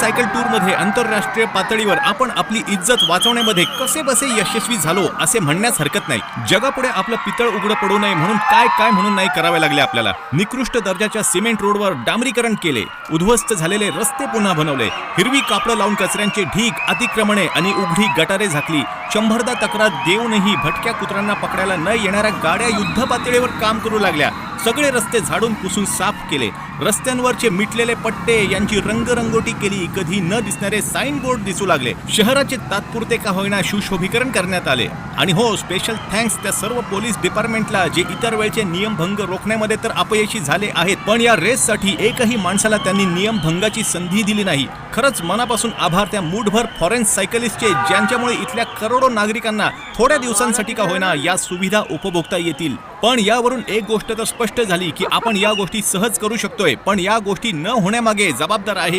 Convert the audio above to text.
Cycle tour मध्ये आंतरराष्ट्रीय पातळीवर आपण आपली इज्जत वाचवण्यामध्ये कसे बसे यशस्वी झालो असे म्हणण्यास हरकत नाही। जगापुढे आपलं पितळ उघडं पडू नये म्हणून काय म्हणून नाही करावे लागले आपल्याला। निकृष्ट दर्जाच्या सिमेंट रोडवर डांबरीकरण केले, उद्ध्वस्त झालेले रस्ते पुन्हा बनवले, हिरवी कापडं लावून कचऱ्यांचे ढीग, अतिक्रमणे आणि उघडी गटारे झाकली, 100दा तक्रार देऊनही भटक्या कुत्र्यांना पकडायला न येणाऱ्या गाड्या युद्ध पातळीवर काम करू लागल्या, सगळे रस्ते झाडून पुसून साफ केले, रस्त्यांवरचे मिटलेले पट्टे यांची रंगरंगोटी केली, कधी न दिसणारे साइन बोर्ड दिसू लागले, शहराचे तात्पुरते का होईना सुशोभीकरण करण्यात आले। आणि हो, स्पेशल थँक्स त्या सर्व पोलीस डिपार्टमेंटला जे इतर वेळचे नियमभंग रोखण्यामध्ये तर अपयशी झाले आहेत, पण या रेससाठी एकही माणसाला त्यांनी नियमभंगाची संधी दिली नाही। खरंच मनापासून आभार त्या मूठभर फॉरेन सायकलिस्टचे, ज्यांच्यामुळे इथल्या करोडो नागरिकांना थोड्या दिवसांसाठी का होईना या सुविधा उपभोगता येतील। पण यावरून एक गोष्ट तर स्पष्ट झाली की आपण या गोष्टी सहज करू शकतोय, पण या गोष्टी न होण्यामागे जबाबदार आहे